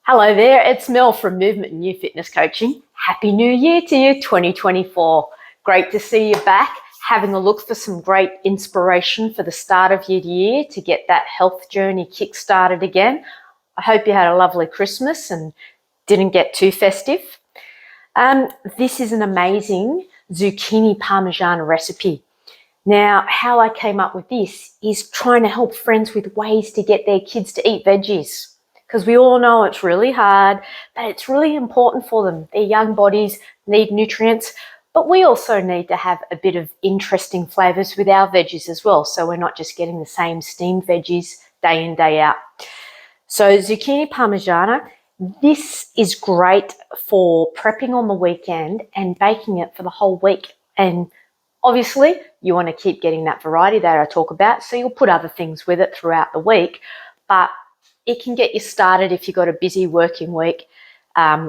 Hello there, it's Mel from Movement and New Fitness Coaching. Happy New Year to you, 2024. Great to see you back, having a look for some great inspiration for the start of your year to get that health journey kick-started again. I hope you had a lovely Christmas and didn't get too festive. This is an amazing zucchini Parmigiana recipe. Now, how I came up with this is trying to help friends with ways to get their kids to eat veggies. Because we all know it's really hard, but it's really important for them. Their young bodies need nutrients, but we also need to have a bit of interesting flavours with our veggies as well, so we're not just getting the same steamed veggies day in, day out. So zucchini Parmigiana, this is great for prepping on the weekend and baking it for the whole week. And obviously, you want to keep getting that variety that I talk about, so you'll put other things with it throughout the week, but it can get you started if you've got a busy working week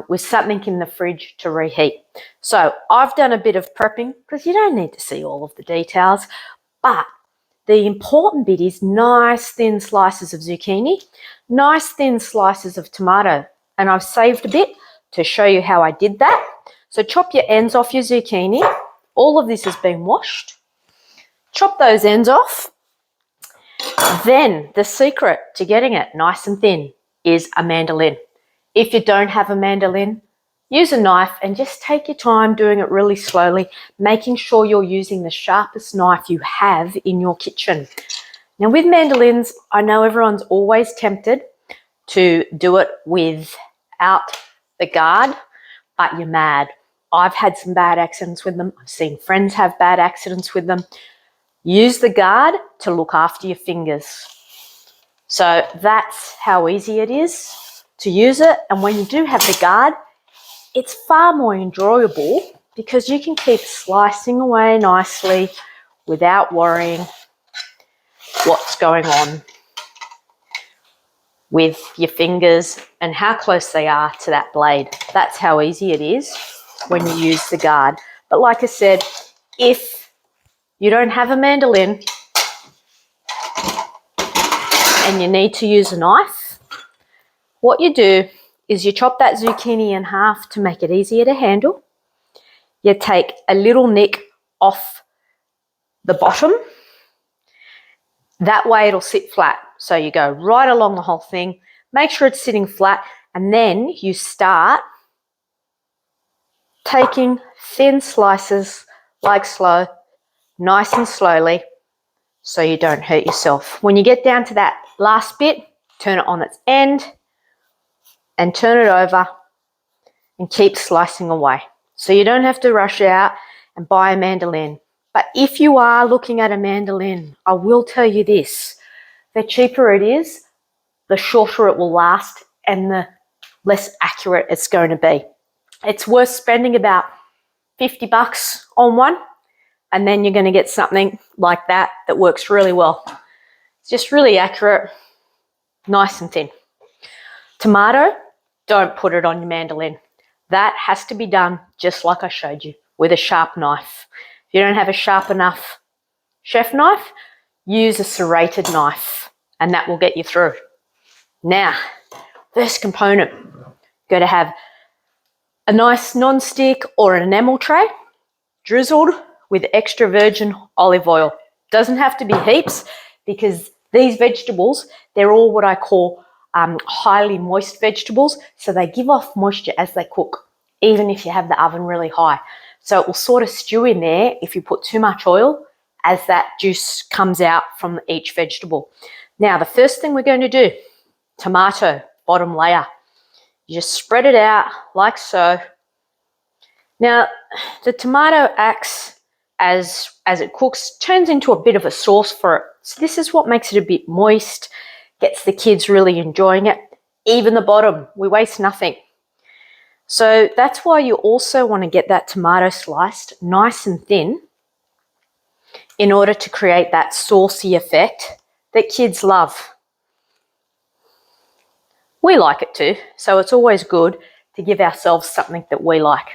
with something in the fridge to reheat. So I've done a bit of prepping because you don't need to see all of the details, but the important bit is nice thin slices of zucchini, nice thin slices of tomato, and I've saved a bit to show you how I did that. So chop your ends off your zucchini. All of this has been washed. Chop those ends off. Then the secret to getting it nice and thin is a mandolin. If you don't have a mandolin, use a knife and just take your time doing it really slowly, making sure you're using the sharpest knife you have in your kitchen. Now with mandolins, I know everyone's always tempted to do it without the guard, but you're mad. I've had some bad accidents with them. I've seen friends have bad accidents with them. Use the guard to look after your fingers. So that's how easy it is to use it. And when you do have the guard, it's far more enjoyable because you can keep slicing away nicely without worrying what's going on with your fingers and how close they are to that blade. That's how easy it is when you use the guard. But like I said, if you don't have a mandolin and you need to use a knife, what you do is you chop that zucchini in half to make it easier to handle. You take a little nick off the bottom. That way it'll sit flat. So you go right along the whole thing, make sure it's sitting flat, and then you start taking thin slices like slow, nice and slowly, so you don't hurt yourself. When you get down to that last bit, turn it on its end and turn it over and keep slicing away. So you don't have to rush out and buy a mandolin. But if you are looking at a mandolin, I will tell you this, the cheaper it is, the shorter it will last and the less accurate it's going to be. It's worth spending about $50 on one, and then you're going to get something like that that works really well. It's just really accurate, nice and thin. Tomato, don't put it on your mandolin. That has to be done just like I showed you, with a sharp knife. If you don't have a sharp enough chef knife, use a serrated knife, and that will get you through. Now, first component, got to have a nice non-stick or an enamel tray, drizzled with extra virgin olive oil. Doesn't have to be heaps because these vegetables, they're all what I call highly moist vegetables. So they give off moisture as they cook, even if you have the oven really high. So it will sort of stew in there if you put too much oil as that juice comes out from each vegetable. Now, the first thing we're going to do, tomato, bottom layer. You just spread it out like so. Now, the tomato acts as it cooks, turns into a bit of a sauce for it. So this is what makes it a bit moist, gets the kids really enjoying it. Even the bottom, we waste nothing. So that's why you also want to get that tomato sliced nice and thin in order to create that saucy effect that kids love. We like it too, so it's always good to give ourselves something that we like.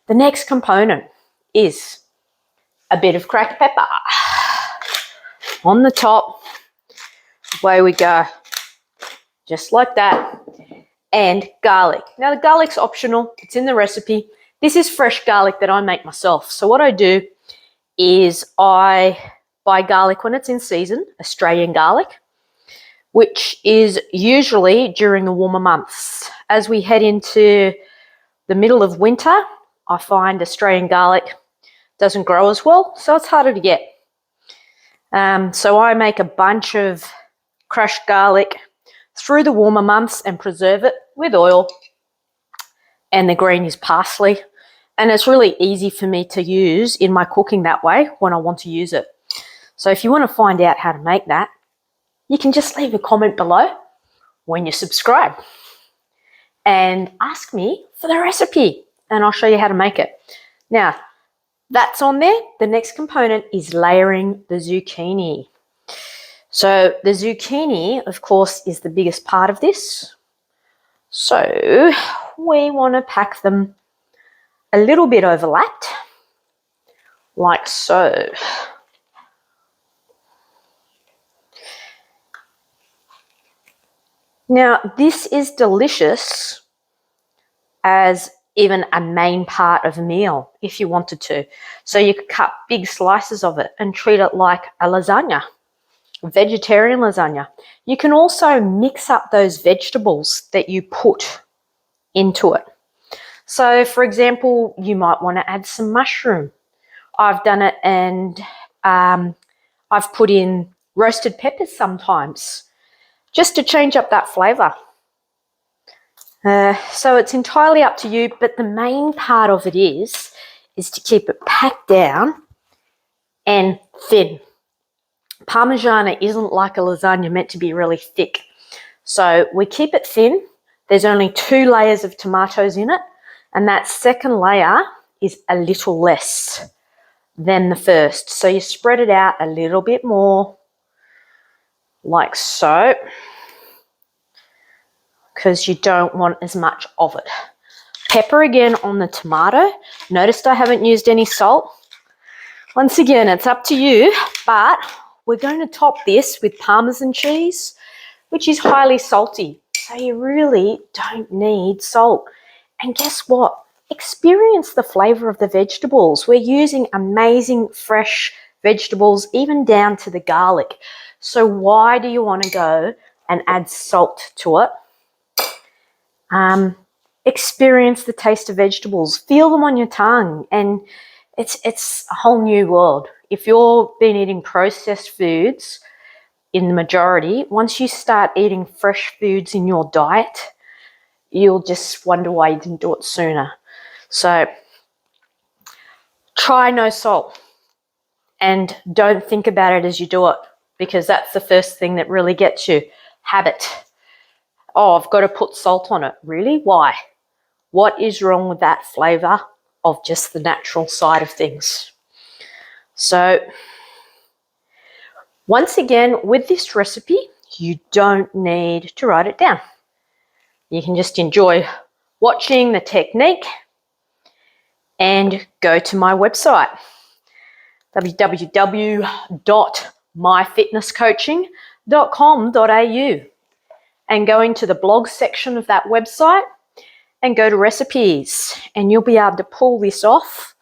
The next component is a bit of cracked pepper. On the top, away we go, just like that. and garlic. Now the garlic's optional, it's in the recipe. This is fresh garlic that I make myself. So what I do is I buy garlic when it's in season, Australian garlic, which is usually during the warmer months. As we head into the middle of winter, I find Australian garlic doesn't grow as well, so it's harder to get. So I make a bunch of crushed garlic through the warmer months and preserve it with oil. And the green is parsley. And it's really easy for me to use in my cooking that way when I want to use it. So if you want to find out how to make that, you can just leave a comment below when you subscribe and ask me for the recipe and I'll show you how to make it. Now, that's on there. The next component is layering the zucchini. So the zucchini, of course, is the biggest part of this. So we want to pack them a little bit overlapped, like so. Now, this is delicious as even a main part of a meal if you wanted to. So you could cut big slices of it and treat it like a lasagna, vegetarian lasagna. You can also mix up those vegetables that you put into it. So, for example, you might want to add some mushroom. I've done it and I've put in roasted peppers sometimes just to change up that flavour. So it's entirely up to you, but the main part of it is to keep it packed down and thin. Parmigiana isn't like a lasagna meant to be really thick. So we keep it thin. There's only 2 layers of tomatoes in it, and that second layer is a little less than the first. So you spread it out a little bit more, like so, because you don't want as much of it. Pepper again on the tomato. Noticed I haven't used any salt. Once again, it's up to you, but we're going to top this with Parmesan cheese, which is highly salty. So you really don't need salt. And guess what? Experience the flavour of the vegetables. We're using amazing fresh vegetables, even down to the garlic. So why do you want to go and add salt to it? Experience the taste of vegetables. Feel them on your tongue, and it's a whole new world. If you've been eating processed foods in the majority, once you start eating fresh foods in your diet, you'll just wonder why you didn't do it sooner. So try no salt and don't think about it as you do it, because that's the first thing that really gets you. Habit. Oh, I've got to put salt on it. Really? Why? What is wrong with that flavour of just the natural side of things? So once again, with this recipe, you don't need to write it down. You can just enjoy watching the technique and go to my website, www.myfitnesscoaching.com.au, and go into the blog section of that website and go to recipes, and you'll be able to pull this off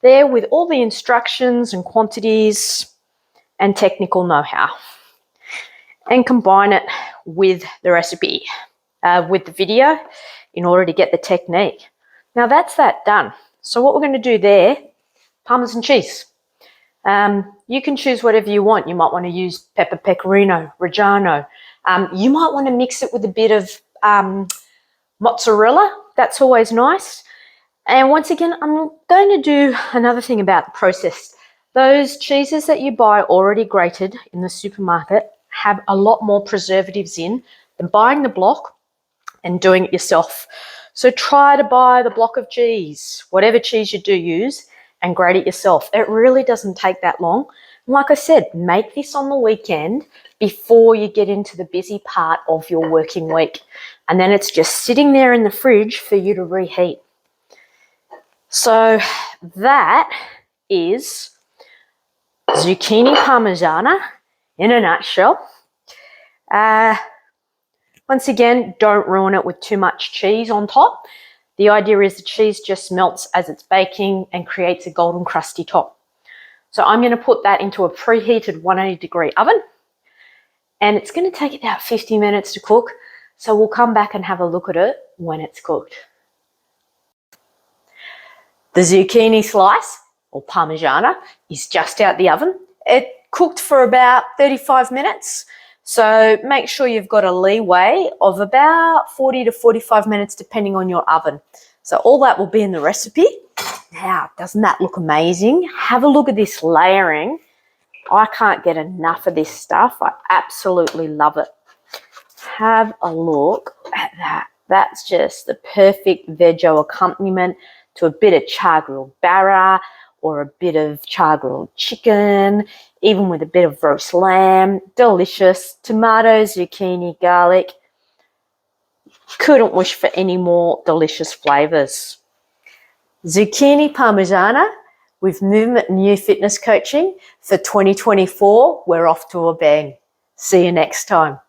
there with all the instructions and quantities and technical know-how, and combine it with the recipe, with the video, in order to get the technique. Now that's that done. So what we're going to do there, Parmesan cheese. You can choose whatever you want. You might want to use pepper pecorino, Reggiano. You might want to mix it with a bit of mozzarella. That's always nice. And once again, I'm going to do another thing about the process. Those cheeses that you buy already grated in the supermarket have a lot more preservatives in than buying the block and doing it yourself. So try to buy the block of cheese, whatever cheese you do use, and grate it yourself. It really doesn't take that long. And like I said, make this on the weekend before you get into the busy part of your working week. And then it's just sitting there in the fridge for you to reheat. So that is zucchini parmigiana in a nutshell. Once again, don't ruin it with too much cheese on top. The idea is the cheese just melts as it's baking and creates a golden crusty top. So I'm going to put that into a preheated 180-degree oven, and it's going to take about 50 minutes to cook. So we'll come back and have a look at it when it's cooked. The zucchini slice, or Parmigiana, is just out the oven. It cooked for about 35 minutes. So make sure you've got a leeway of about 40 to 45 minutes depending on your oven. So all that will be in the recipe. Now, doesn't that look amazing? Have a look at this layering. I can't get enough of this stuff. I absolutely love it. Have a look at that. That's just the perfect veggie accompaniment to a bit of chargrilled barra or a bit of chargrilled chicken, even with a bit of roast lamb. Delicious. Tomatoes, zucchini, garlic. Couldn't wish for any more delicious flavours. Zucchini Parmigiana with movement and new fitness coaching for 2024. We're off to a bang. See you next time.